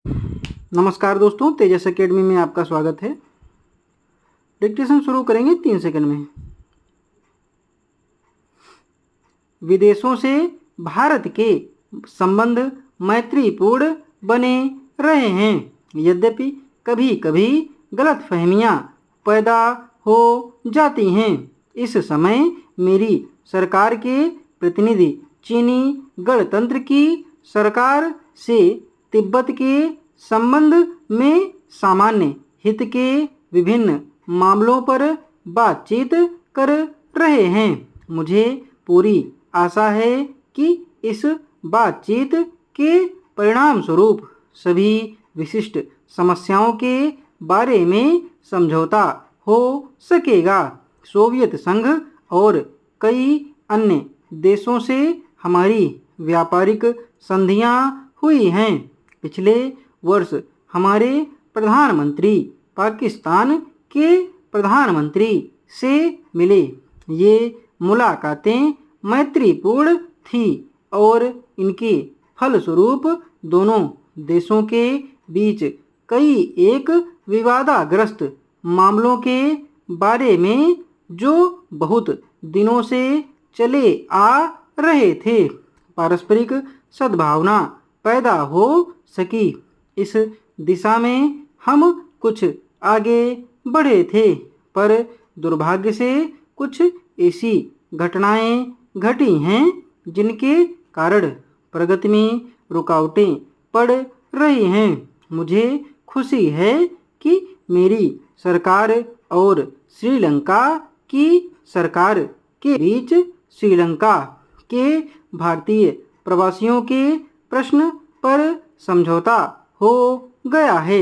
नमस्कार दोस्तों, तेजस एकेडमी में आपका स्वागत है। डिक्टेशन शुरू करेंगे 3 सेकंड में। विदेशों से भारत के संबंध मैत्रीपूर्ण बने रहे हैं, यद्यपि कभी कभी गलतफहमियां पैदा हो जाती हैं। इस समय मेरी सरकार के प्रतिनिधि चीनी गणतंत्र की सरकार से तिब्बत के संबंध में सामान्य हित के विभिन्न मामलों पर बातचीत कर रहे हैं। मुझे पूरी आशा है कि इस बातचीत के परिणाम स्वरूप सभी विशिष्ट समस्याओं के बारे में समझौता हो सकेगा। सोवियत संघ और कई अन्य देशों से हमारी व्यापारिक संधियां हुई हैं। पिछले वर्ष हमारे प्रधानमंत्री पाकिस्तान के प्रधानमंत्री से मिले। ये मुलाकातें मैत्रीपूर्ण थी और इनके फलस्वरूप दोनों देशों के बीच कई एक विवादाग्रस्त मामलों के बारे में जो बहुत दिनों से चले आ रहे थे, पारस्परिक सद्भावना पैदा हो सकी। इस दिशा में हम कुछ आगे बढ़े थे, पर दुर्भाग्य से कुछ ऐसी घटनाएं घटी हैं जिनके कारण प्रगति में रुकावटें पड़ रही हैं। मुझे खुशी है कि मेरी सरकार और श्रीलंका की सरकार के बीच श्रीलंका के भारतीय प्रवासियों के प्रश्न पर समझौता हो गया है।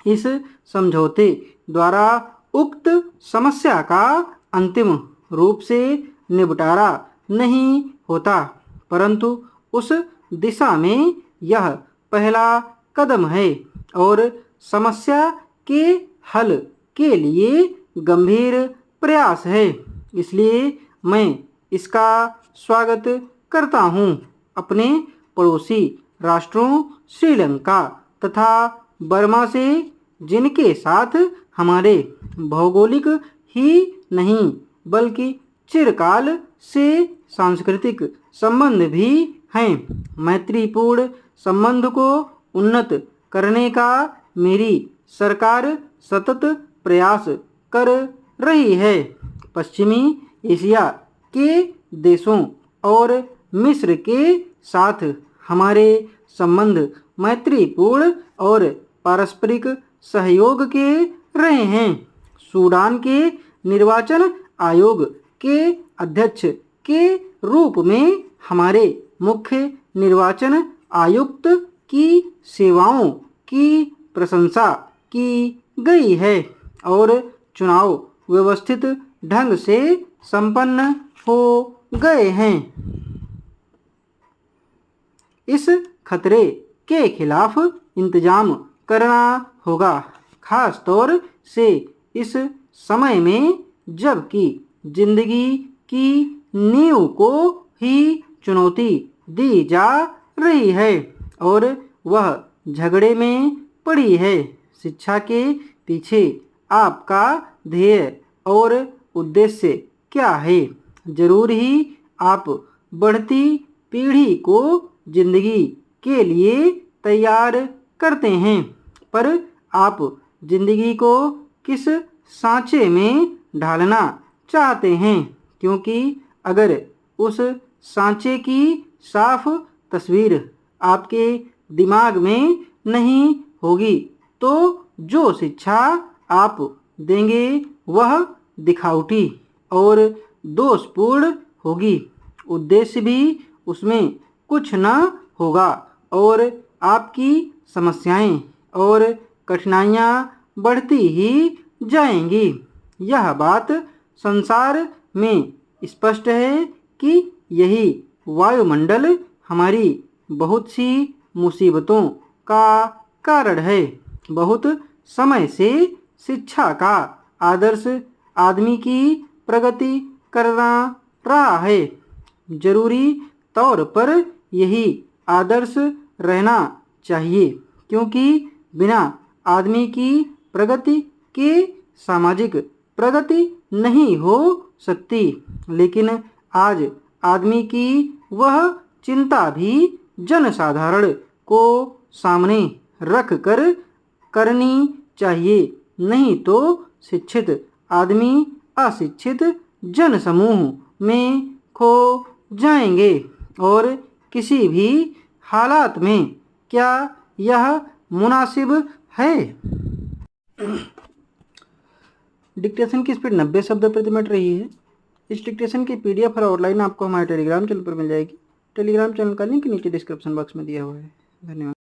इस समझौते द्वारा उक्त समस्या का अंतिम रूप से निपटारा नहीं होता, परंतु उस दिशा में यह पहला कदम है और समस्या के हल के लिए गंभीर प्रयास है। इसलिए मैं इसका स्वागत करता हूँ। अपने पड़ोसी राष्ट्रों श्रीलंका तथा बर्मा से, जिनके साथ हमारे भौगोलिक ही नहीं बल्कि चिरकाल से सांस्कृतिक संबंध भी हैं, मैत्रीपूर्ण संबंध को उन्नत करने का मेरी सरकार सतत प्रयास कर रही है। पश्चिमी एशिया के देशों और मिस्र के साथ हमारे संबंध मैत्रीपूर्ण और पारस्परिक सहयोग के रहे हैं। सूडान के निर्वाचन आयोग के अध्यक्ष के रूप में हमारे मुख्य निर्वाचन आयुक्त की सेवाओं की प्रशंसा की गई है और चुनाव व्यवस्थित ढंग से संपन्न हो गए हैं। इस खतरे के खिलाफ इंतजाम करना होगा, खास तौर से इस समय में जबकि जिंदगी की नींव को ही चुनौती दी जा रही है और वह झगड़े में पड़ी है। शिक्षा के पीछे आपका ध्येय और उद्देश्य क्या है? जरूर ही आप बढ़ती पीढ़ी को जिंदगी के लिए तैयार करते हैं, पर आप जिंदगी को किस सांचे में ढालना चाहते हैं? क्योंकि अगर उस सांचे की साफ तस्वीर आपके दिमाग में नहीं होगी तो जो शिक्षा आप देंगे वह दिखावटी और दोषपूर्ण होगी। उद्देश्य भी उसमें कुछ न होगा और आपकी समस्याएं और कठिनाइयां बढ़ती ही जाएंगी। यह बात संसार में स्पष्ट है कि यही वायुमंडल हमारी बहुत सी मुसीबतों का कारण है। बहुत समय से शिक्षा का आदर्श आदमी की प्रगति करना रहा है। जरूरी तौर पर यही आदर्श रहना चाहिए, क्योंकि बिना आदमी की प्रगति के सामाजिक प्रगति नहीं हो सकती। लेकिन आज आदमी की वह चिंता भी जनसाधारण को सामने रख कर करनी चाहिए, नहीं तो शिक्षित आदमी अशिक्षित जनसमूह में खो जाएंगे। और किसी भी हालात में क्या यह मुनासिब है? डिक्टेशन की स्पीड 90 शब्द प्रति मिनट रही है। इस डिक्टेशन की PDF और आउटलाइन आपको हमारे टेलीग्राम चैनल पर मिल जाएगी। टेलीग्राम चैनल का लिंक नीचे डिस्क्रिप्शन बॉक्स में दिया हुआ है। धन्यवाद।